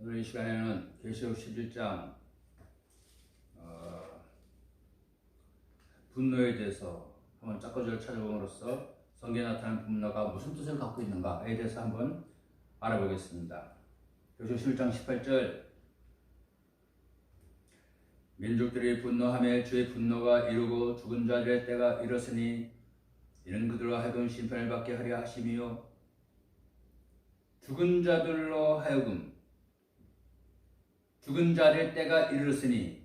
오늘 이 시간에는 계시록 11장 분노에 대해서 한번 짝거지를 찾아봄으로써 성경에 나타난 분노가 무슨 뜻을 갖고 있는가에 대해서 한번 알아보겠습니다. 계시록 11장 18절 민족들이 분노하며 주의 분노가 이루고 죽은 자들의 때가 이르렀으니 이는 그들로 하여금 심판을 받게 하려 하심이요 죽은 자들로 하여금 죽은 자들의 때가 이르렀으니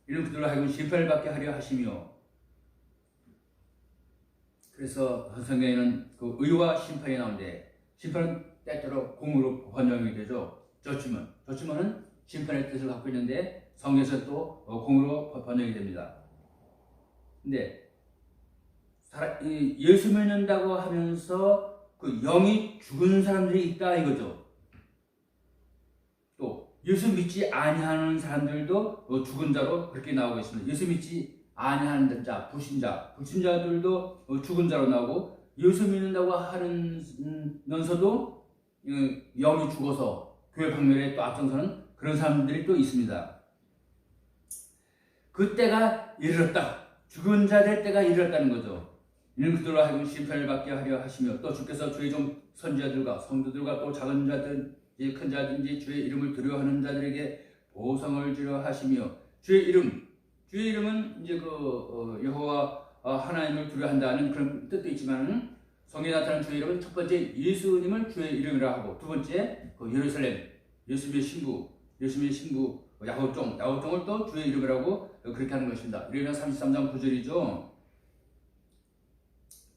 이는 그들로 하여금 심판을 받게 하려 하시며. 그래서 성경에는 그 의와 심판이 나오는데 심판은 때때로 공으로 번역이 되죠. 저주문은 심판의 뜻을 갖고 있는데 성경에서 또 공으로 번역이 됩니다. 근데 예수 믿는다고 하면서 그 영이 죽은 사람들이 있다 이거죠. 또 예수 믿지 아니하는 사람들도 죽은 자로 그렇게 나오고 있습니다. 예수 믿지 아니하는 자, 불신자들도 죽은 자로 나오고, 예수 믿는다고 하면서도 영이 죽어서 교회 방면에 또 앞장서는 그런 사람들이 또 있습니다. 그 때가 이르렀다. 죽은 자들 때가 이르렀다는 거죠. 이는 그들로 하여금 심판을 받게 하려 하시며, 또 주께서 주의 종 선지자들과 성도들과 또 작은 자든 큰 자든지 주의 이름을 두려워하는 자들에게 보상을 주려 하시며. 주의 이름은 이제 여호와 하나님을 두려워한다는 그런 뜻도 있지만, 성경에 나타나는 주의 이름은 첫 번째 예수님을 주의 이름이라 하고, 두 번째 예루살렘 예수님의 신부 야곱종을 또 주의 이름이라고 그렇게 하는 것입니다. 이르면 33장 9절이죠.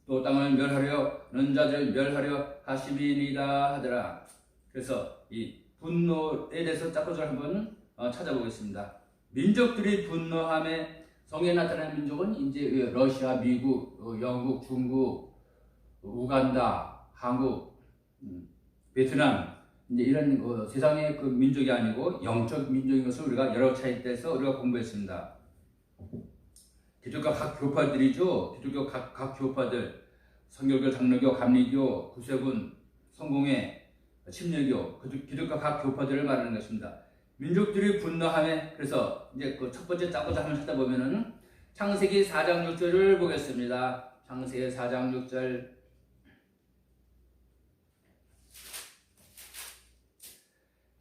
또 땅을 멸하려는 자들을 멸하려 하심이니이다 하더라. 그래서 이 분노에 대해서 짝꿍을 한번 찾아보겠습니다. 민족들이 분노함에, 성경에 나타나는 민족은 이제 러시아, 미국, 영국, 중국, 우간다, 한국, 베트남, 이제 이런 세상의 그 민족이 아니고 영적 민족인 것을 우리가 여러 차례 때서 우리가 공부했습니다. 기독교 각 교파들이죠. 기독교 각 교파들, 성결교, 장로교, 감리교, 구세군, 성공회, 침례교, 기독교 각 교파들을 말하는 것입니다. 민족들이 분노하며, 그래서 이제 그 첫 번째 짜고자 한번 찾아보면은 창세기 4장 6절을 보겠습니다. 창세기 4장 6절.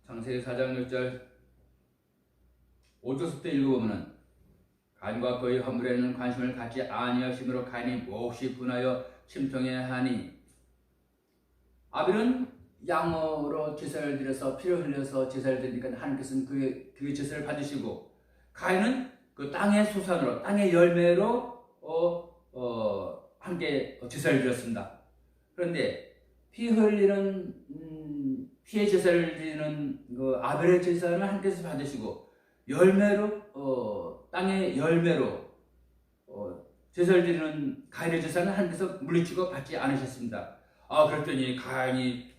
창세기 4장 6절 5절부터 읽어보면은, 가인과 그의 허물에는 관심을 갖지 아니하심으로 가인이 몹시 분하여 침통해 하니. 아벨은 양으로 제사를 드려서 피를 흘려서 제사를 드리니까 하나님께서는 그의 제사를 받으시고, 가인은 그 땅의 소산으로, 땅의 열매로 함께 제사를 드렸습니다. 그런데 피의 제사를 드리는 그 아벨의 제사는 하나님께서 받으시고, 땅의 열매로 제사를 드리는 가인의 제사는 하나님께서 물리치고 받지 않으셨습니다. 그랬더니 가인이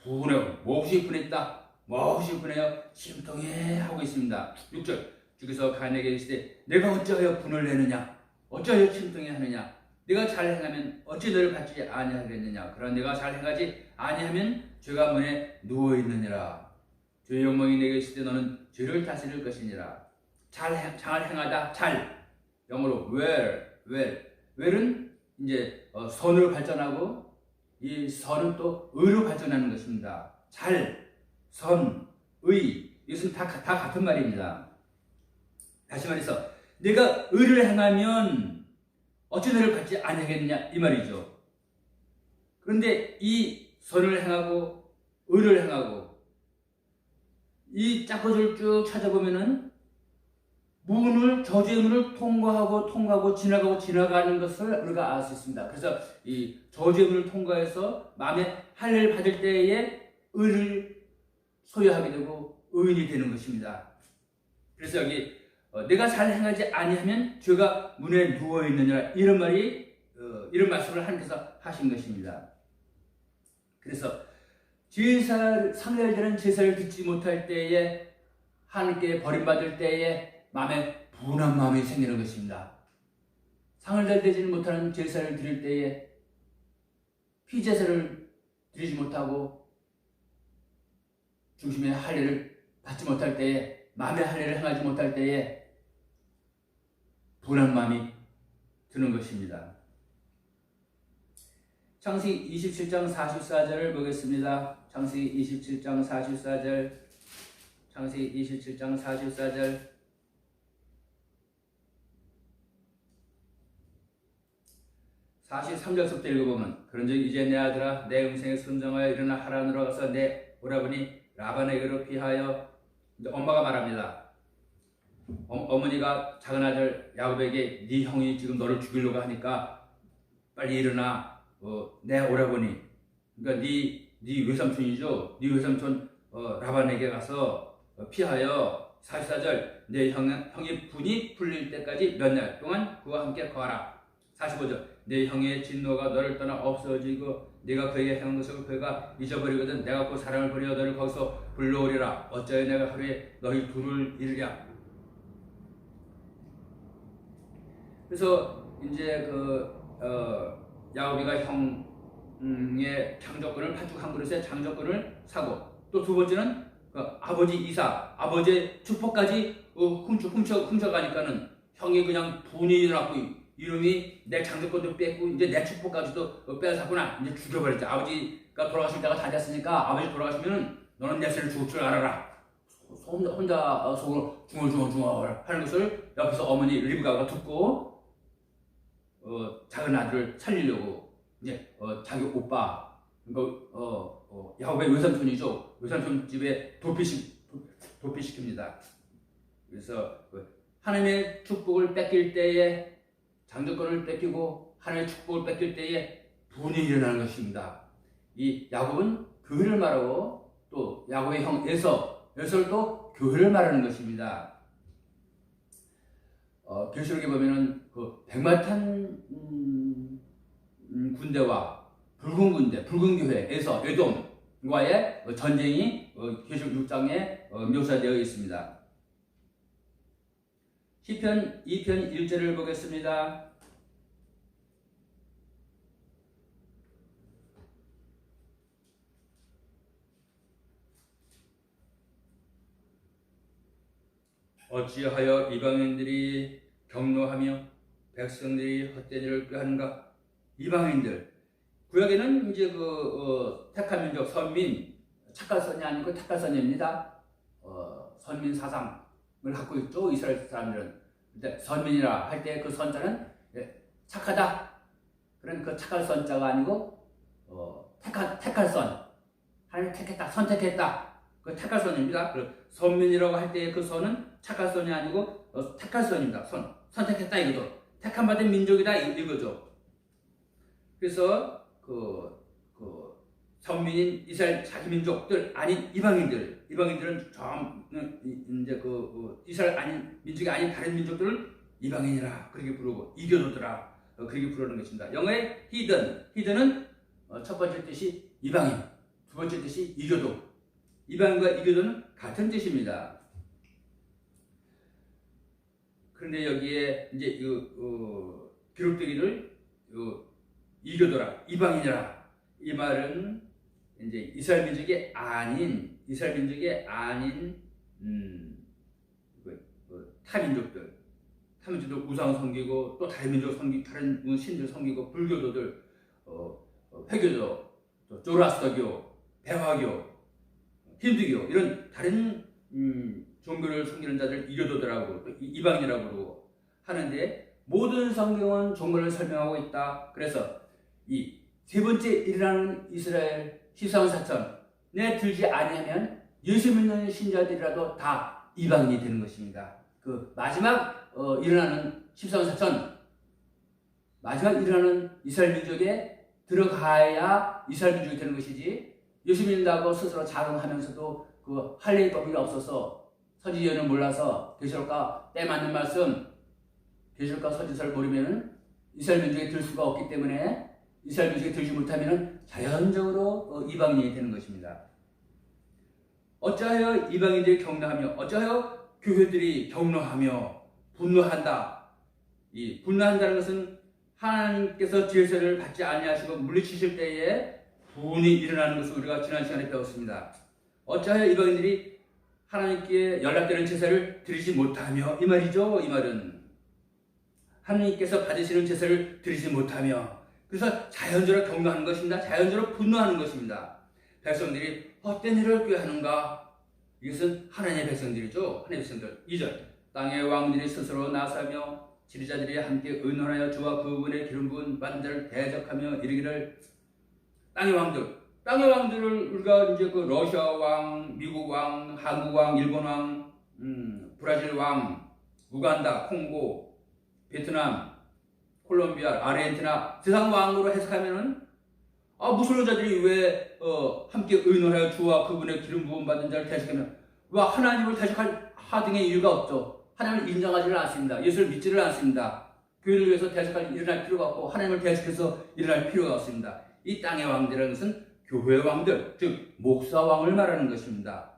분하고 몹시 분했다. 몹시 분하여 심통해 하고 있습니다. 6절. 주께서 가인에게 이르시되 내가 어찌하여 분을 내느냐? 어찌하여 심통해 하느냐? 내가 잘 행하면 어찌 너를 받지 아니하겠느냐? 그러나 내가 잘 행하지 아니하면 죄가 문에 누워 있느니라. 주의 영광이 내게 있을 때 너는 죄를 다스릴 것이니라. 잘 행하다. 영어로 well은 이제 선으로 발전하고, 이 선은 또 의로 발전하는 것입니다. 의, 이것은 다 같은 말입니다. 다시 말해서 내가 의를 행하면 어찌 너를 받지 아니하겠느냐 이 말이죠. 그런데 이 선을 행하고 의를 행하고 이 짝꿍을 쭉 찾아보면은 저주의 문을 통과하고 지나가는 것을 우리가 알 수 있습니다. 그래서 이 저주의 문을 통과해서 마음에 할례를 받을 때에 의를 소유하게 되고 의인이 되는 것입니다. 그래서 여기 내가 잘 행하지 아니하면 죄가 문에 누워 있느니라, 이런 말씀을 하나님께서 하신 것입니다. 그래서 상례되는 제사를 듣지 못할 때에, 하나님께 버림받을 때에 마음에 분한 마음이 생기는 것입니다. 상을 잘 되지 못하는 제사를 드릴 때에 피제사를 드리지 못하고 중심의 할례를 받지 못할 때에, 마음의 할 일을 행하지 못할 때에 분한 마음이 드는 것입니다. 창세기 27장 44절을 보겠습니다. 창세기 27장 44절, 창세기 27장 44절. (43절부터) 읽어보면, 그런즉 이제 내 아들아, 내 음성에 순종하여 일어나 하란으로 가서 내 오라버니 라반에게로 피하여. 이제 엄마가 말합니다. 어머니가 작은 아들 야곱에게 네 형이 지금 너를 죽이려고 하니까 빨리 일어나. 내 오라버니, 그러니까 네 외삼촌이죠. 네 외삼촌 라반에게 가서 피하여. 44절, 내 형의 분이 풀릴 때까지 몇 날 동안 그와 함께 거하라. 45절, 내 형의 진노가 너를 떠나 없어지고 네가 그에게 행한 것을 그가 잊어버리거든 내가 그 사랑을 버려 너를 거기서 불러오리라. 어찌하여 내가 하루에 너희 둘을 잃으랴. 그래서 이제 야곱이가 형의 장조권을, 팥죽 한 그릇에 장조권을 사고, 또 두 번째는 아버지 이삭, 아버지의 축복까지 훔쳐가니까는 형이 그냥 분이 일어났고, 이놈이 내 장조권도 뺏고 이제 내 축복까지도 빼앗았구나. 이제 죽여버렸죠. 아버지가 돌아가실 때가 다 됐으니까, 아버지 돌아가시면 너는 내 손을 죽을 줄 알아라. 혼자 속으로 중얼중얼 하는 것을 옆에서 어머니 리브가가 듣고 작은 아들을 살리려고 이제 자기 오빠, 야곱의 외삼촌이죠. 외삼촌 집에 도피시킵니다. 그래서 하나님의 축복을 뺏길 때에, 장조권을 뺏기고 하나님의 축복을 뺏길 때에 분이 일어나는 것입니다. 이 야곱은 교회를 말하고, 또 야곱의 형 에서도 교회를 말하는 것입니다. 계시록에 보면은 백마탄 군대와 붉은 군대, 붉은 교회 에돔과의 전쟁이 계시록 6장에 묘사되어 있습니다. 시편 2편 1절을 보겠습니다. 어찌하여 이방인들이 경노하며 백성들이 헛된 일을 꾀하는가? 이방인들, 구약에는 이제 택한 민족 선민, 착갈선이 아니고 택갈선입니다. 선민 사상을 갖고 있죠, 이스라엘 사람들은. 근데 선민이라 할 때 그 선자는 착하다, 그런 그 착할 선자가 아니고 택할 선, 하나님 택했다, 선택했다, 그 택할 선입니다. 선민이라고 할 때 그 선은 착할 선이 아니고 택할 선입니다. 선택했다 이거죠. 택함 받은 민족이다 이거죠. 그래서 선민인 이스라엘 자기 민족들 아닌 이방인들은 이제 이스라엘 아닌 민족이 아닌 다른 민족들을 이방인이라 그렇게 부르고, 이교도들아 그렇게 부르는 것입니다. 영어의 히든은 첫 번째 뜻이 이방인, 두 번째 뜻이 이교도. 이방인과 이교도는 같은 뜻입니다. 그런데 여기에 이제 기록되기를 이교도라, 이방인이라, 이 말은 이제 이스라엘 민족이 아닌 타민족들 우상 섬기고, 또 다른 민족 다른 신들 섬기고, 불교도들, 회교도, 조라스터교, 배화교, 힌두교, 이런 다른 종교를 섬기는 자들 이교도들하고 또 이방인이라고 부르고 하는데, 모든 성경은 종교를 설명하고 있다. 그래서 이 세 번째 일어나는 이스라엘 십상사천에 들지 아니하면 예수 믿는 신자들이라도 다 이방인이 되는 것입니다. 그 마지막 일어나는 십상사천, 마지막 일어나는 이스라엘 민족에 들어가야 이스라엘 민족이 되는 것이지, 예수 믿는다고 스스로 자랑하면서도 그 할례의 법이 없어서 서지전을 몰라서 계시록과 때 맞는 말씀, 계시록과 서지서를 모르면 이스라엘 민족에 들 수가 없기 때문에, 이스라엘 민족에 들지 못하면 자연적으로 이방인이 되는 것입니다. 어찌하여 이방인들이 경노하며, 어찌하여 교회들이 경노하며 분노한다. 이 분노한다는 것은 하나님께서 질서를 받지 아니하시고 물리치실 때에 분이 일어나는 것을 우리가 지난 시간에 배웠습니다. 어찌하여 이방인들이 하나님께 연락되는 제사를 드리지 못하며 이 말이죠. 이 말은 하나님께서 받으시는 제사를 드리지 못하며 그래서 자연적으로 경노하는 것입니다. 자연적으로 분노하는 것입니다. 백성들이 헛된 일을 꾀하는가? 이것은 하나님의 백성들이죠. 하나님의 백성들. 2절 땅의 왕들이 스스로 나서며 지리자들이 함께 의논하여 주와 그분의 기름 부은 받은 자를 대적하며 이르기를 땅의 왕들을 우리가 이제 그 러시아 왕, 미국 왕, 한국 왕, 일본 왕, 브라질 왕, 우간다, 콩고, 베트남, 콜롬비아, 아르헨티나 세상 왕으로 해석하면은 무술자들이 왜 함께 의논하여 주와 그분의 기름 부음 받은 자를 대적하며 왜 하나님을 대적할 하등의 이유가 없죠. 하나님을 인정하지를 않습니다. 예수를 믿지를 않습니다. 교회를 위해서 대적할 일어날 필요가 없고 하나님을 대적해서 일어날 필요가 없습니다. 이 땅의 왕들이라는 것은 교회 왕들, 즉 목사 왕을 말하는 것입니다.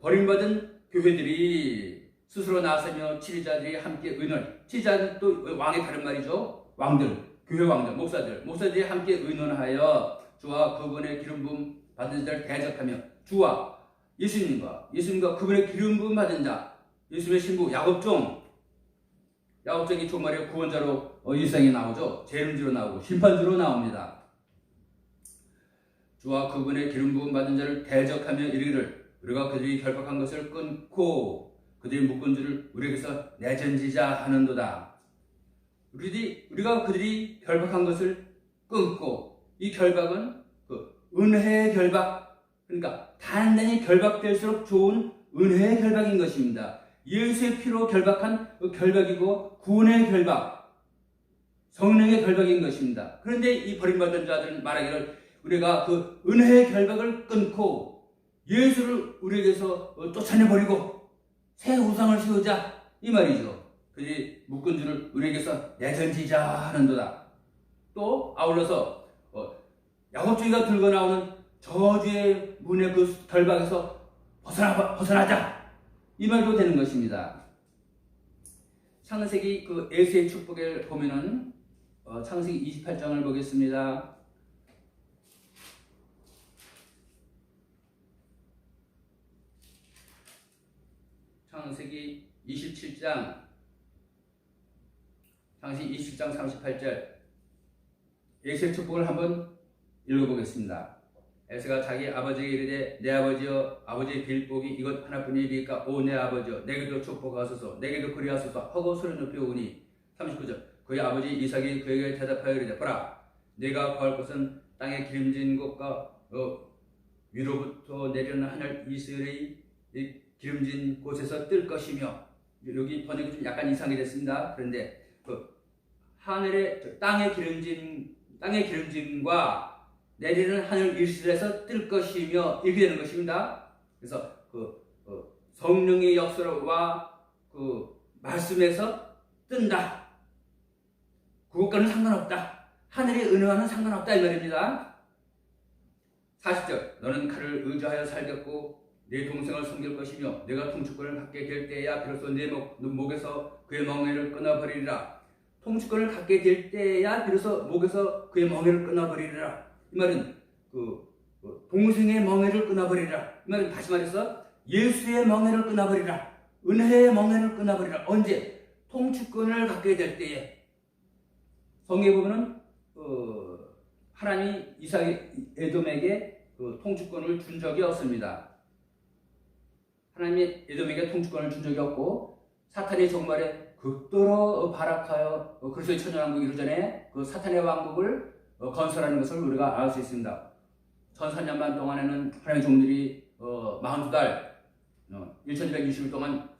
버림받은 교회들이 스스로 나서며 치리자들이 함께 의논, 치리자는 또 왕의 다른 말이죠. 왕들, 교회 왕들, 목사들이 함께 의논하여 주와 그분의 기름 부음 받은 자를 대적하며 주와 예수님과 그분의 기름 부음 받은 자, 예수님의 신부 야곱종이 종말의 구원자로 일생에 나오죠. 재림주로 나오고 심판주로 나옵니다. 주와 그분의 기름 부음 받은 자를 대적하며 이르기를 우리가 그들이 결박한 것을 끊고 그들이 묶은 줄을 우리에게서 내전지자 하는도다. 우리가 그들이 결박한 것을 끊고 이 결박은 그 은혜의 결박, 그러니까 단단히 결박될수록 좋은 은혜의 결박인 것입니다. 예수의 피로 결박한 그 결박이고 구원의 결박, 성령의 결박인 것입니다. 그런데 이 버림받은 자들은 말하기를 우리가 그 은혜의 결박을 끊고 예수를 우리에게서 쫓아내버리고 새 우상을 세우자 이 말이죠. 그들이 묶은 줄을 우리에게서 내던지자 하는도다. 또 아울러서 야곱주의가 들고 나오는 저주의 문의 그 결박에서 벗어나자 이 말도 되는 것입니다. 창세기 그 에세의 축복을 보면은 창세기 28장을 보겠습니다. 창세기 27장 38절 에세의 축복을 한번 읽어보겠습니다. 에서가 자기 아버지에게 이르되 내 아버지여 아버지의 빌복이 이것 하나뿐이니까 오 내 아버지여 내게도 축복하소서 내게도 그리하소서 하고 소리 높여 오니 39절 그의 아버지 이삭이 그에게 대답하여 이르되 보라 내가 구할 것은 땅에 기름진 곳과 위로부터 내려오는 하늘 이스라엘의 기름진 곳에서 뜰 것이며 여기 번역이 좀 약간 이상이 됐습니다. 그런데 그 하늘의 땅의 기름짐과 내리는 하늘 이스라엘에서 뜰 것이며 이렇게 되는 것입니다. 그래서 성령의 역사와 그 말씀에서 뜬다. 그것과는 상관없다. 하늘의 은혜와는 상관없다 이 말입니다. 40절 너는 그를 의지하여 살겠고 내 동생을 섬길 것이며 내가 통치권을 갖게 될 때야 비로소 내 목에서 그의 멍에를 끊어버리리라. 통치권을 갖게 될 때야 비로소 목에서 그의 멍에를 끊어버리리라. 이 말은 동생의 멍에를 끊어버리라. 이 말은 다시 말해서 예수의 멍에를 끊어버리라. 은혜의 멍에를 끊어버리라. 언제? 통치권을 갖게 될 때에. 성경에 보면은 하나님이 에돔에게 통치권을 준 적이 없습니다. 하나님이 에돔에게 통치권을 준 적이 없고 사탄이 정말에 극도로 발악하여 그리스도의 천년왕국 이루 전에 그 사탄의 왕국을 건설하는 것을 우리가 알 수 있습니다. 1400년 반 동안에는 하나님의 종들이 42달 1260일 동안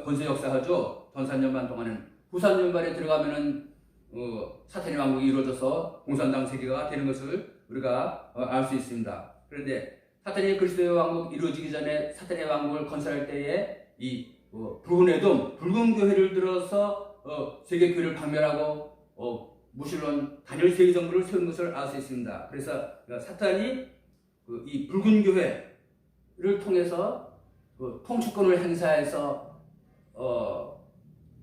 권세 역사하죠. 1400년 반 동안에는 후산년발에 들어가면은 사탄의 왕국이 이루어져서 공산당 세계가 되는 것을 우리가 알 수 있습니다. 그런데 사탄이 그리스도의 왕국 이루어지기 전에 사탄의 왕국을 건설할 때에 이 붉은 에돔, 붉은 교회를 들어서 세계 교회를 박멸하고 무실론 단일 세계 정부를 세운 것을 알 수 있습니다. 그래서 사탄이 이 붉은 교회를 통해서 통치권을 행사해서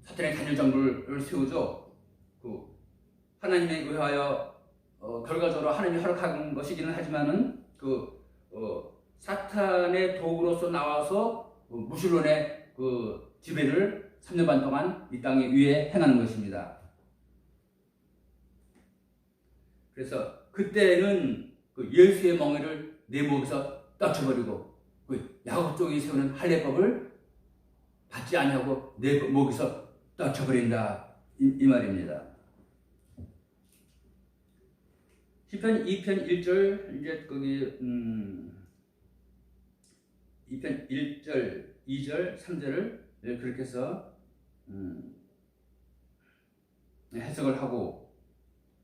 사탄의 단일 정부를 세우죠. 하나님에 의하여 결과적으로 하나님이 허락한 것이기는 하지만은 사탄의 도구로서 나와서 무술론의 그 지배를 3년 반 동안 이 땅 위에 행하는 것입니다. 그래서 그때는 그 예수의 멍에를 내 목에서 떨쳐버리고 그 야곱 쪽이 세우는 할례법을 받지 아니하고 내 목에서 떨쳐버린다 이 말입니다. 시편 2편 1절 이제 거기 2편 1절 2절 3절을 그렇게 해서 해석을 하고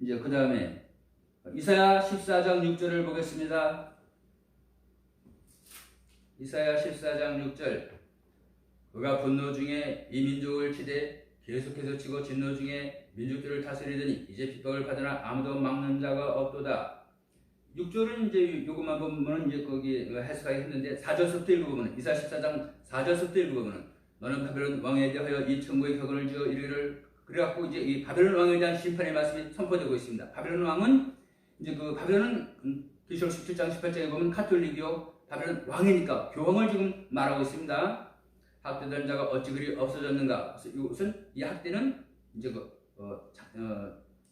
이제 그 다음에 이사야 14장 6절을 보겠습니다. 이사야 14장 6절 그가 분노 중에 이 민족을 치되 계속해서 치고 진노 중에 민족들을 다스리더니 이제 핍박을 받으나 아무도 막는 자가 없도다. 6절은 이제 요것만 보면 이제 거기 해석하기 힘든데 4절부터 읽어보면 이사야 14장 4절부터 읽어보면 너는 바벨론 왕에 대하여 이 천국의 격언을 지어 이르기를 그래갖고 이제 이 바벨론 왕에 대한 심판의 말씀이 선포되고 있습니다. 바벨론 왕은 이제 그 바벨론은 계시록 17장 18장에 보면 카톨릭이요 바벨론 왕이니까 교황을 지금 말하고 있습니다. 학대된 자가 어찌 그리 없어졌는가? 이것은 이 학대는 이제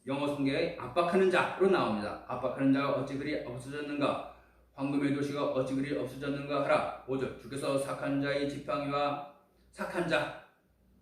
영어 성경에 압박하는 자로 나옵니다. 압박하는 자가 어찌 그리 없어졌는가? 황금의 도시가 어찌 그리 없어졌는가 하라. 5절 주께서 착한 자의 지팡이와 착한 자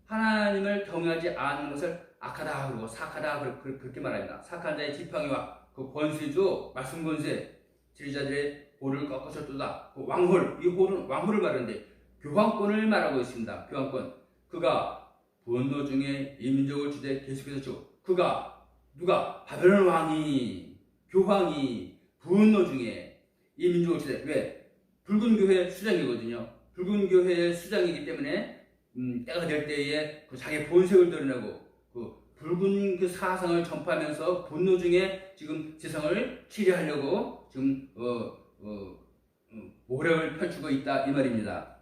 하나님을 경외하지 않는 것을 악하다 그러고 사악하다 그렇게 말합니다. 착한 자의 지팡이와 그 권세죠. 말씀 권세 지리자들의 홀을 꺾으셨도다. 그 왕홀 이 홀은 왕홀을 말하는데 교황권을 말하고 있습니다. 교황권 그가 분노 중에 이 민족을 주되 계속해서 주 그가 누가 바벨론 왕이 교황이 분노 중에 이 민족을 주되 왜 붉은 교회 수장이거든요. 붉은 교회의 수장이기 때문에 때가 될 때에 그 자기 본색을 드러내고 그 붉은 그 사상을 전파하면서 분노 중에 지금 세상을 치료하려고 지금 모략을 펼치고 있다 이 말입니다.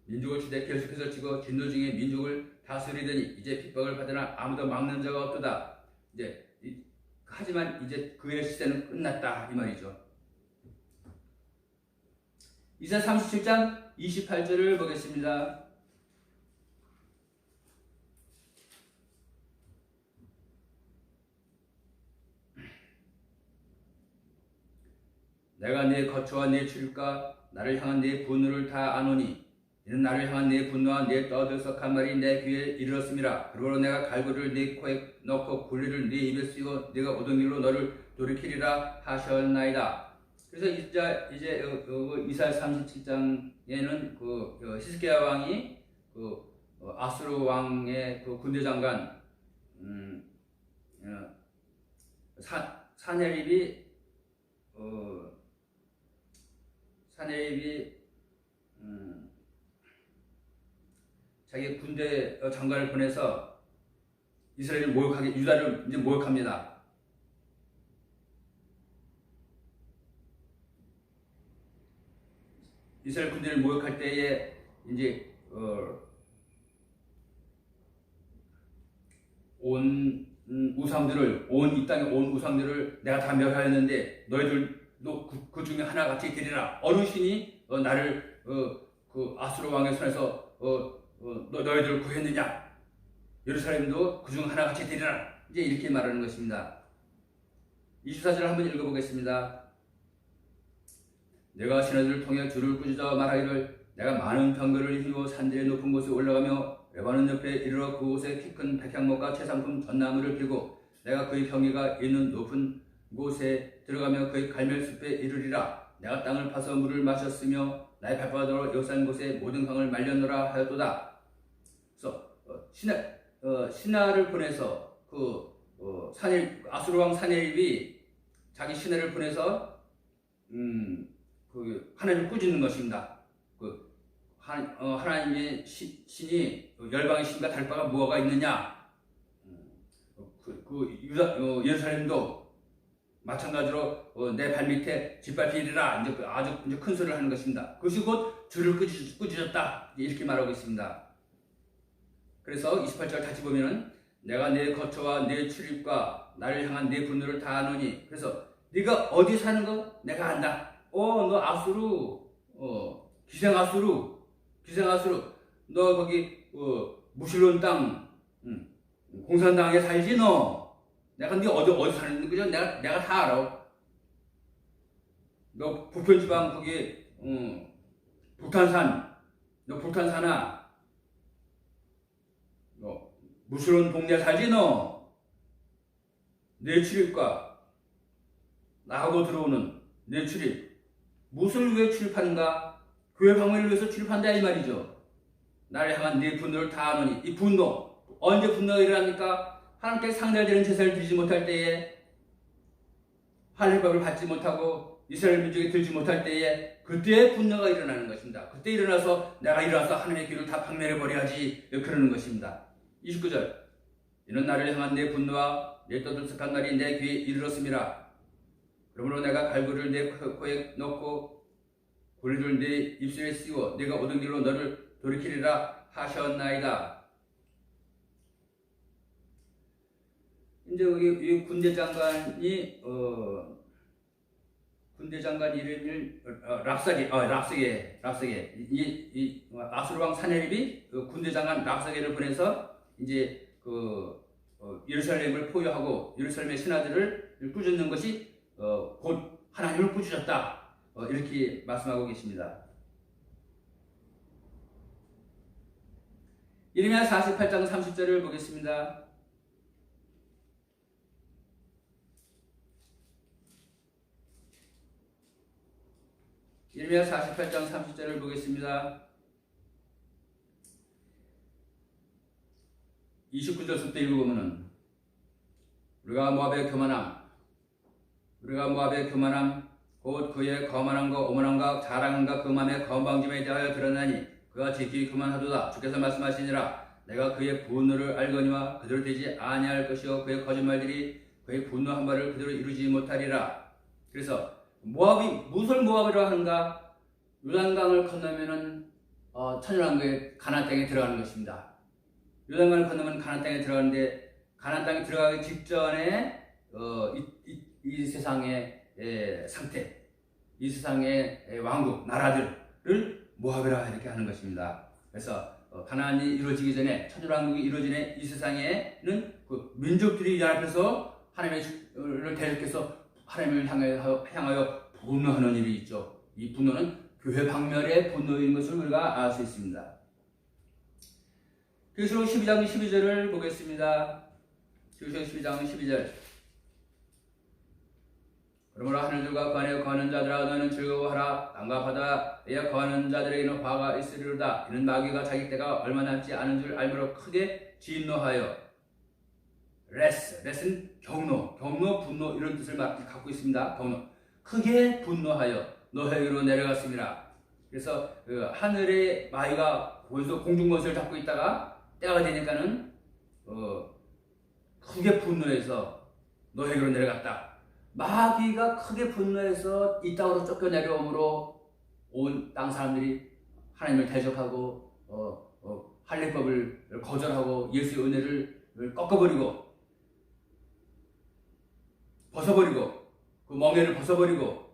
민족을 치되 계속해서 치고 진노 중에 민족을 다스리더니 이제 핍박을 받으나 아무도 막는 자가 없도다. 이제 하지만 이제 그의 시대는 끝났다 이 말이죠. 이사야 37장 28절을 보겠습니다. 내가 네 거처와 네 출입과 나를 향한 네 분노를 다 아노니 이는 나를 향한 네 분노와 네 떠들썩한 말이 내 귀에 이르렀음이라. 그러므로 내가 갈고리를 네 코에 넣고 굴리를 네 입에 쓰고 네가 오던 길로 너를 돌이키리라 하셨나이다. 그래서 이제 이사야 37장에는 그 히스기야 왕이 그 아수르 왕의 그 군대 장관 사네립이 자기 군대 장관을 보내서 이스라엘을 모욕하게 유다를 이제 모욕합니다. 이스라엘 군대를 모욕할 때에 이제 온 우상들을 이 땅의 온 우상들을 내가 다 멸하였는데 너희들도 그 중에 하나 같이 되리라. 어느 신이 나를 그 아수르 왕의 손에서 너희들을 구했느냐? 예루살렘도 그 중 하나 같이 되리라. 이제 이렇게 말하는 것입니다. 24절을 한번 읽어보겠습니다. 내가 신하들을 통해 줄을 꾸짖어 말하기를 내가 많은 병거를 힘입어 산들의 높은 곳에 올라가며 레바논 옆에 이르러 그곳에 키 큰 백향목과 채상품 전나무를 피고 내가 그의 경계가 있는 높은 곳에 들어가며 그의 갈멜숲에 이르리라. 내가 땅을 파서 물을 마셨으며 나의 발바닥으로 여산 곳에 모든 강을 말렸노라 하였도다. 그래서 신하를 보내서 아수르 왕 사네립이 자기 신하를 보내서 그 하나님을 꾸짖는 것입니다. 하나님의 신이 열방의 신과 다를 바가 뭐가 있느냐? 예루살렘도 마찬가지로 내 발밑에 짓밟히리라. 이제 아주 이제 큰 소리를 하는 것입니다. 그것이 곧 주를 꾸짖었다. 이렇게 말하고 있습니다. 그래서 28절 다시 보면은 내가 내 거처와 내 출입과 나를 향한 내 분노를 다 아노니. 그래서 네가 어디 사는 거 내가 안다. 너 아수르, 기생 아수르, 기생할수록 너 거기 무실론 땅 공산당에 살지 너. 내가 네 어디 사는 그죠? 내가 다 알아. 너 부편지방 거기 북한산 너 북한 사나? 너 무실론 동네 살지 너? 내 출입과 나하고 들어오는 내 출입 무엇을 위해 출입하는가? 교회 방문을 위해서 출입한다 이 말이죠. 나를 향한 네 분노를 다 아노니 이 분노 언제 분노가 일어납니까? 하나님께 상달되는 제사를 드리지 못할 때에 할례법을 받지 못하고 이스라엘 민족이 들지 못할 때에 그때의 분노가 일어나는 것입니다. 그때 일어나서 내가 일어나서 하나님의 길을 다 박멸해버려야지 그러는 것입니다. 29절 이는 나를 향한 내 분노와 내 떠들썩한 말이 내 귀에 이르렀음이라. 그러므로 내가 갈고리를 내 코에 넣고 고리를 내 입술에 씌워 내가 오던 길로 너를 돌이키리라 하셨나이다. 이제 여기 군대 장관 이름이 랍사게 이 아수르 왕 사네립이 군대 장관 랍사게를 보내서 이제 예루살렘을 포위하고 예루살렘의 신하들을 꾸짖는 것이 곧 하나님을 꾸짖었다. 이렇게 말씀하고 계십니다. 이르미야 48장 30절을 보겠습니다. 이르미야 48장 30절을 보겠습니다. 29절부터 읽어보면은 우리가 모압의 교만함 곧 그의 거만함과 오만함과 자랑함과 그 맘의 건방짐에 대하여 드러나니 그가 지키기 그만하도다. 주께서 말씀하시니라. 내가 그의 분노를 알거니와 그대로 되지 아니할 것이요 그의 거짓말들이 그의 분노한 바를 그대로 이루지 못하리라. 그래서 무엇을 모압이라고 하는가? 요단강을 건너면은 천연왕국의 가나안 땅에 들어가는 것입니다. 요단강을 건너면 가나안 땅에 들어가는데 가나안 땅에 들어가기 직전에 이 세상의 상태, 이 세상의 왕국, 나라들을 모압이라 이렇게 하는 것입니다. 그래서 가나안이 이루어지기 전에 천연왕국이 이루어지는 이 세상에는 그 민족들이 연합해서 하나님을 대적해서 하나님을 향하여 분노하는 일이 있죠. 이 분노는 교회 박멸의 분노인 것을 우리가 알 수 있습니다. 그래서 12장 12절을 보겠습니다. 그래서 12장 12절 그러므로 하늘들과 그 안에 거하는 자들아 너는 즐거워하라. 땅과 바다에 거하는 자들에게는 화가 있으리로다. 이는 마귀가 자기 때가 얼마 남지 않은 줄 알므로 크게 진노하여 레스는 경노, 분노 이런 뜻을 갖고 있습니다. 경노, 크게 분노하여 너에게로 내려갔습니다. 그래서 하늘의 마귀가 거기서 공중권세를 잡고 있다가 때가 되니까는 크게 분노해서 너에게로 내려갔다. 마귀가 크게 분노해서 이 땅으로 쫓겨내려오므로 온 땅 사람들이 하나님을 대적하고 할례법을 거절하고 예수의 은혜를 꺾어버리고 벗어버리고 그 멍에를 벗어버리고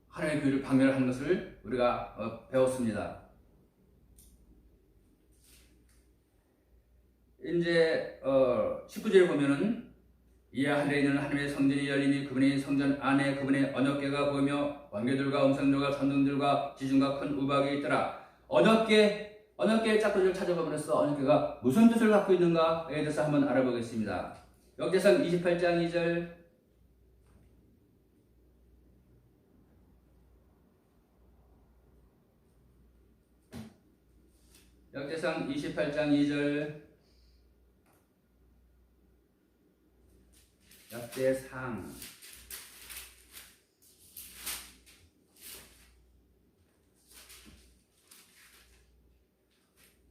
하나님의 교회를 박멸하는 것을 우리가 배웠습니다. 이제 19절에 보면은 이에 하늘에 있는 하나님의 성전이 열리니 그분의 성전 안에 그분의 언약궤가 보이며 왕궤들과 음성들과 전등들과 지중과 큰 우박이 있더라. 언약궤의 짝꿍을 찾아보면서 언약궤가 무슨 뜻을 갖고 있는가에 대해서 한번 알아보겠습니다. 역대상 28장 2절 역대상 28장 2절 역대상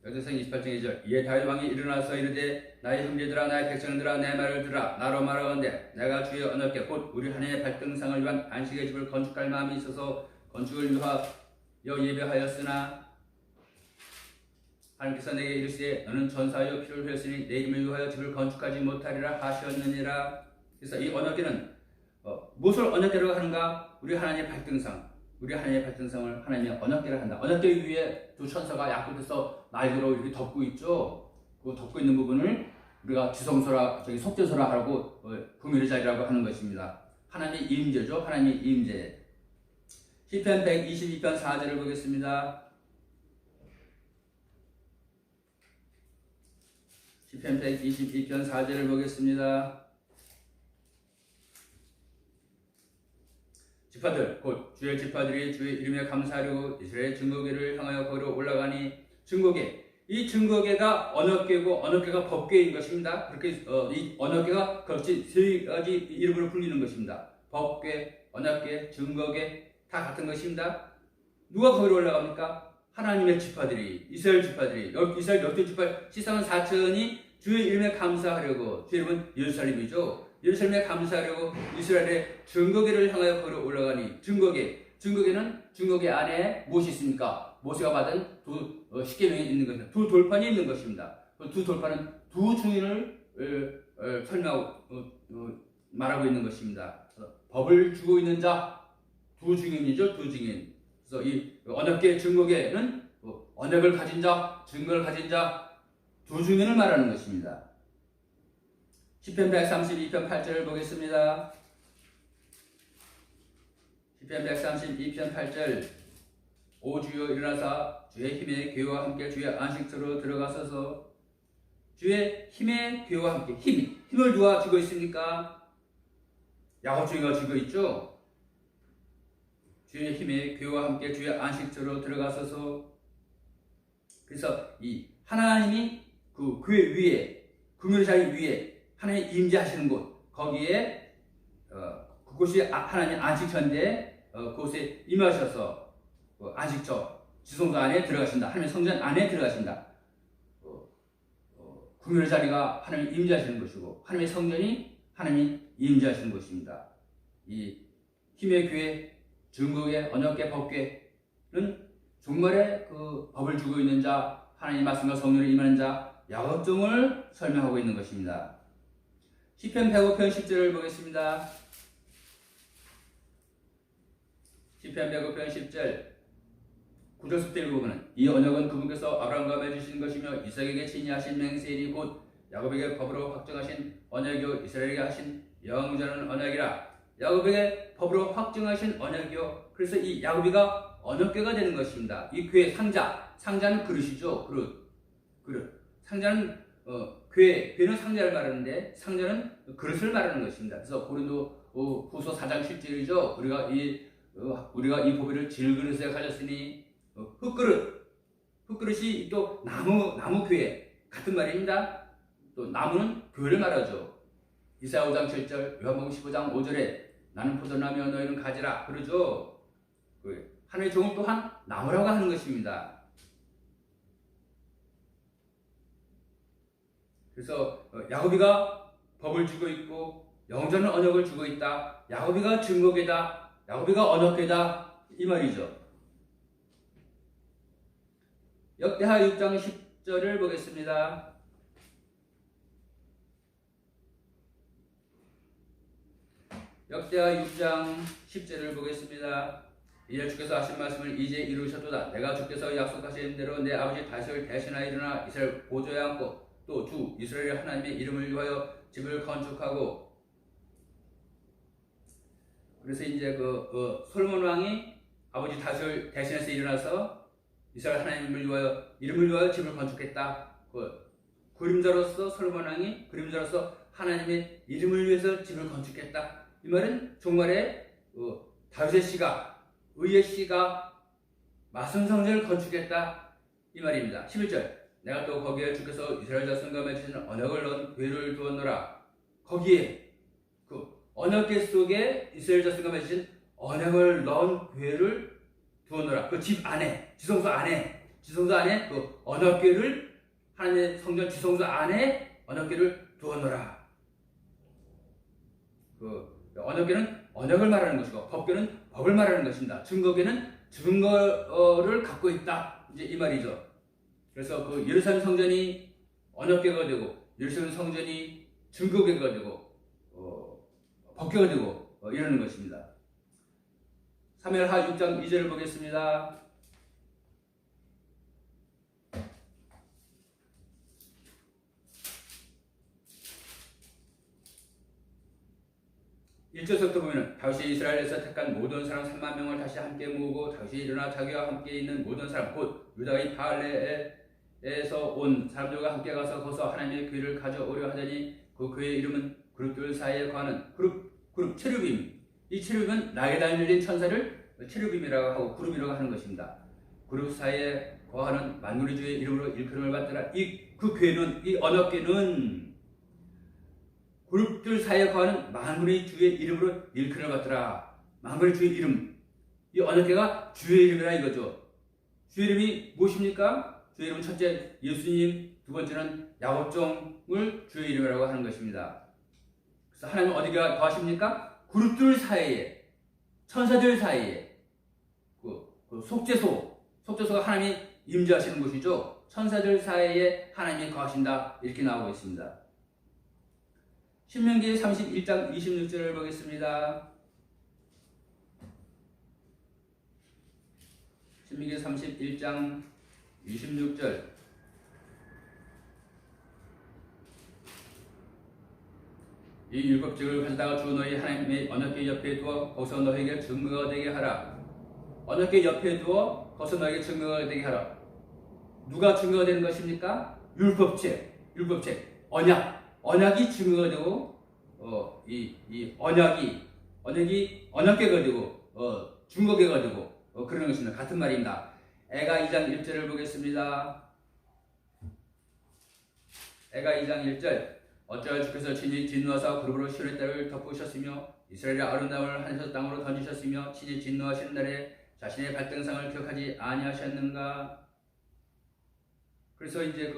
역대상 28장 2절 이에 다윗 왕이 일어나서 이르되 나의 형제들아 나의 백성들아 내 말을 들으라. 나로 말하건대 내가 주의 언약궤 곧 우리 하나님의 발등상을 위한 안식의 집을 건축할 마음이 있어서 건축을 위하여 예배하였으나 하나님께서 내게 이르시되 너는 전사하여 피를 흘렸으니 내 이름을 위하여 집을 건축하지 못하리라 하셨느니라. 그래서 이 언약궤는 무엇을 언약궤라고 하는가? 우리 하나님의 발등상, 우리 하나님의 백성을 하나님의 언약궤를 한다. 언약궤 위에 두 천사가 약속해서 날개로 이렇게 덮고 있죠. 그 덮고 있는 부분을 우리가 지성소라, 속죄소라 하고 구미의 자리라고 하는 것입니다. 하나님의 임재죠. 하나님의 임재. 시편 122편 4절을 보겠습니다. 시편 122편 4절을 보겠습니다. 지파들 곧 주의 지파들이 주의 이름에 감사하려고 이스라엘 증거궤를 향하여 거기로 올라가니, 증거궤, 이 증거궤가 언약궤고 언약궤가 법궤인 것입니다. 그렇게 이 언약궤가 각지 세 가지 이름으로 불리는 것입니다. 법궤, 언약궤, 증거궤 다 같은 것입니다. 누가 거기로 올라갑니까? 하나님의 지파들이, 이스라엘 지파들이, 이스라엘 12지파 14만 4천이 주의 이름에 감사하려고, 주의 이름은 예루살렘이죠. 예루살렘에 감사하려고 이스라엘의 증거궤를 향하여 걸어 올라가니, 증거궤는 증거궤 안에 무엇이 있습니까? 모세가 받은 두 십계명이 있는 것입니다. 두 돌판이 있는 것입니다. 두 돌판은 두 증인을 설명하고 말하고 있는 것입니다. 법을 주고 있는 자, 두 증인이죠. 두 증인. 그래서 이 언약궤, 증거궤는 언약을 가진 자, 증거를 가진 자, 두 증인을 말하는 것입니다. 시편 132편 8절을 보겠습니다. 시편 132편 8절. 오 주여 일어나사 주의 힘의 궤와 함께 주의 안식처로 들어가소서. 주의 힘의 궤와 함께, 힘을 누가 쥐고 있습니까? 야곱 주인가 쥐고 있죠. 주의 힘의 궤와 함께 주의 안식처로 들어가소서. 그래서 이 하나님이 그 궤 위에, 금요일 자리 위에 하나님 임재하시는 곳, 거기에 그곳이 하나님 안식처인데 그곳에 임하셔서 안식처, 지성소 안에 들어가신다. 하나님의 성전 안에 들어가신다. 금요일 자리가 하나님 임재하시는 것이고, 하나님의 성전이 하나님 임재하시는 것입니다. 이 힘의 궤, 증거궤, 언약궤, 법궤는 종말에 그 법을 주고 있는 자, 하나님 말씀과 성령을 임하는 자, 야곱종을 설명하고 있는 것입니다. 시편 105편 10절을 보겠습니다. 시편 105편 10절. 9절 10절 보면, 이 언약은 그분께서 아브라함과 맺으신 것이며 이삭에게 친히 하신 맹세이니 곧 야곱에게 법으로 확정하신 언약이요 이스라엘에게 하신 영원한 언약이라. 야곱에게 법으로 확정하신 언약이요. 그래서 이 야곱이가 언약궤가 되는 것입니다. 이 궤, 상자는 그릇이죠. 그릇. 상자는 궤는 상자를 말하는데 상자는 그릇을 말하는 것입니다. 그래서 고린도 후서 4장 10절이죠. 우리가 이 보배를 질그릇에 가졌으니, 흙그릇이 또 나무 궤 같은 말입니다. 또 나무는 교회를 말하죠. 이사야 5장 7절, 요한복음 15장 5절에 나는 포도나무여 너희는 가지라 그러죠. 하나님의 종은 또한 나무라고 하는 것입니다. 그래서 야곱이가 법을 주고 있고 영원한 언약을 주고 있다. 야곱이가 증거궤다. 야곱이가 언약궤다. 이 말이죠. 역대하 6장 10절을 보겠습니다. 역대하 6장 10절을 보겠습니다. 이제 주께서 하신 말씀을 이제 이루셨도다. 내가 주께서 약속하신 대로 내 아버지 다윗을 대신하여 일어나 이스라엘 보좌에 앉고 또 주 이스라엘 하나님의 이름을 위하여 집을 건축하고. 그래서 이제 솔몬 왕이 아버지 다윗을 대신해서 일어나서 이스라엘 하나님을 위하여, 이름을 위하여 집을 건축했다. 그림자로서 솔몬 왕이 그림자로서 하나님의 이름을 위해서 집을 건축했다. 이 말은 종말에 다윗의 씨가, 의의 씨가 마성성전을 건축했다. 이 말입니다. 11절. 내가 또 거기에 주께서 이스라엘 자손과 맺으신 언약을 넣은 궤를 두었노라. 거기에 언약궤 속에 이스라엘 자손과 맺으신 언약을 넣은 궤를 두었노라. 그 집 안에, 지성소 안에 그 언약궤를, 하나님의 성전 지성소 안에 언약궤를 두었노라. 언약궤는 언약을 말하는 것이고 법궤는 법을 말하는 것입니다. 증거궤는 증거를 갖고 있다. 이제 이 말이죠. 그래서 예루살렘 성전이 언약궤가 되고, 예루살렘 성전이 증거궤가 되고, 법궤가 되고 이러는 것입니다. 사무엘하 6장 2절을 보겠습니다. 1절부터 보면은 다윗이 이스라엘에서 택한 모든 사람 3만 명을 다시 함께 모으고 다윗이 일어나 자기와 함께 있는 모든 사람 곧 유다의 바알레에서 온 사람들과 함께 가서 거기서 하나님의 귀를 가져오려 하더니 그 그의 이름은 그룹들 사이에 거하는 그룹 체르빔. 이 체르빔은 날개 달린 천사를 체르빔이라고 하고 그룹이라고 하는 것입니다. 그룹 사이에 거하는 만군의 주의 이름으로 일컬음을 받더라. 그 괴는, 이 언어궤는 그룹들 사이에 거하는 만군의 주의 이름으로 일컬음을 받더라. 만군의 주의 이름. 이 언어궤가 주의 이름이라 이거죠. 주의 이름이 무엇입니까? 주의 이름은 첫째 예수님, 두 번째는 야곱종을 주의 이름이라고 하는 것입니다. 그래서 하나님은 어디가 거하십니까? 그룹들 사이에, 천사들 사이에, 그 속죄소가 하나님이 임재하시는 곳이죠. 천사들 사이에 하나님이 거하신다. 이렇게 나오고 있습니다. 신명기 31장 26절을 보겠습니다. 신명기 31장 26절. 이 율법책을 가져다가 주 너희 하나님의 언약궤 옆에 두어 거기서 너희에게 증거가 되게 하라. 언약궤 옆에 두어 거기서 너희에게 증거가 되게 하라. 누가 증거가 되는 것입니까? 율법책, 언약이 증거가 되고, 이 언약이 언약궤가 되고, 증거궤가 되고, 그런 것입니다. 같은 말입니다. 애가 2장 1절을 보겠습니다. 애가 2장 1절. 어찌하여 주께서 친히 진노하사 그룹으로 시온의 딸을 덮으셨으며 이스라엘의 아름다움을 하늘에서 땅으로 던지셨으며 친히 진노하시는 날에 자신의 발등상을 기억하지 아니하셨는가. 그래서 이제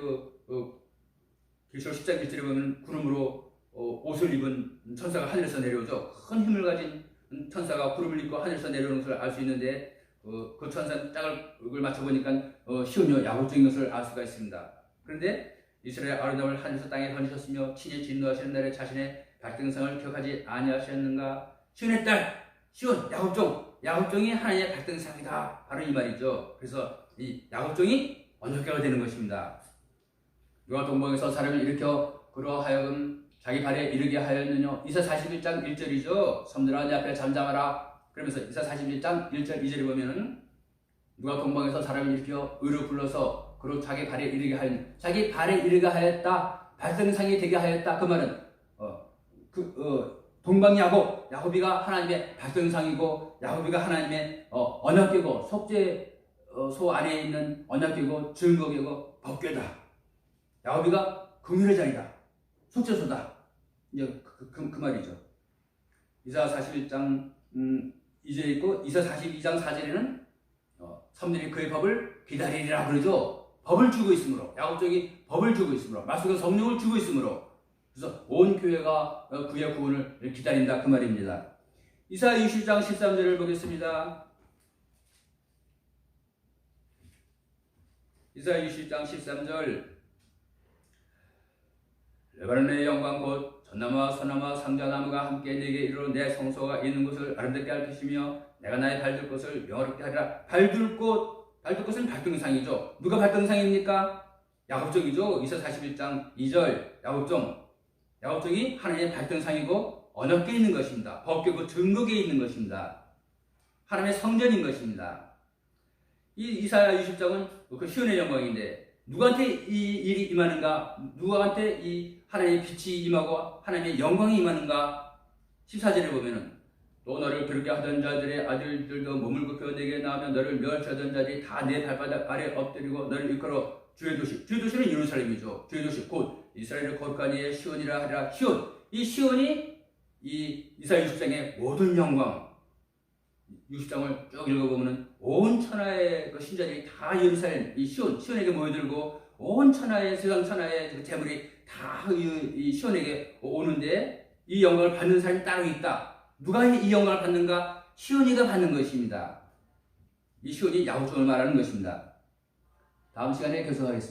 계시록 10장 1절에 보면 구름으로 옷을 입은 천사가 하늘에서 내려오죠. 큰 힘을 가진 천사가 구름을 입고 하늘에서 내려오는 것을 알 수 있는데 그 천사는 짝을 맞춰보니까 시온이요 야곱종인 것을 알 수가 있습니다. 그런데 이스라엘 아름다움을 하늘에서 땅에 던지셨으며 친히 진노하시는 날에 자신의 발등상을 기억하지 아니하셨는가. 시온의 딸, 시온, 야곱종이 하나님의 발등상이다. 바로 이 말이죠. 그래서 이 야곱종이 언약궤가 되는 것입니다. 누가 동방에서 사람을 일으켜 그로 하여금 자기 발에 이르게 하였느냐. 이사 41장 1절이죠. 섬들아 내 앞에 잠잠하라. 그러면서 이사 41장 1절 2절에 보면은 누가 동방에서 사람을 일으켜 의로 불러서 그로 자기 발에 이르게 하였느냐. 자기 발에 이르게 하였다. 발등상이 되게 하였다. 그 말은 동방 야곱이가 하나님의 발등상이고 야곱이가 하나님의 언약궤고 속죄소 안에 있는 언약궤고 증거궤고 법궤다. 야곱이가 긍휼의 자리다. 속죄소다. 이제 그 말이죠. 이사 41장 2절에 있고 이사 42장 4절에는 섬들이 그의 법을 기다리리라 그러죠. 법을 주고 있으므로 야곱족이 법을 주고 있으므로 말씀과 성령을 주고 있으므로 그래서 온 교회가 그의 구원을 기다린다 그 말입니다. 이사야 60장 13절을 보겠습니다. 이사야 60장 13절. 레바논의 영광 곧 전나무와 소나무와 상자나무가 함께 내게 이르러 내 성소가 있는 곳을 아름답게 할 것이며 내가 나의 발둘 곳을 영화롭게 하리라. 발둘 곳은 발등상이죠. 누가 발등상입니까? 야곱족이죠. 이사 41장 2절 야곱족이 하나님의 발등상이고 언약궤에 있는 것입니다. 법궤고 증거궤에 있는 것입니다. 하나님의 성전인 것입니다. 이 이사야 60장은 그 시온의 영광인데 누구한테 이 일이 임하는가? 누구한테 이 하나님의 빛이 임하고 하나님의 영광이 임하는가? 14절에 보면은 또 너를 괴롭게 하던 자들의 아들들도 몸을 굽혀 내게 나오며 너를 멸치하던 자들이 다 내 발바닥 아래 엎드리고 너를 일컬어 주의 도시는 예루살렘이죠. 주의 도시 곧 이스라엘의 거룩한 이의 시온이라 하리라. 이 시온이 이 이사야 60장의 모든 영광 60장을 쭉 읽어보면 온 천하의 그 신자들이 다 예루살렘 이 시온에게 모여들고 온 천하의 세상 천하의 그 재물이 다 이 시온에게 오는데 이 영광을 받는 사람이 따로 있다. 누가 이 영광을 받는가? 시온이가 받는 것입니다. 이 시온이 야곱종을 말하는 것입니다. 다음 시간에 계속하겠습니다.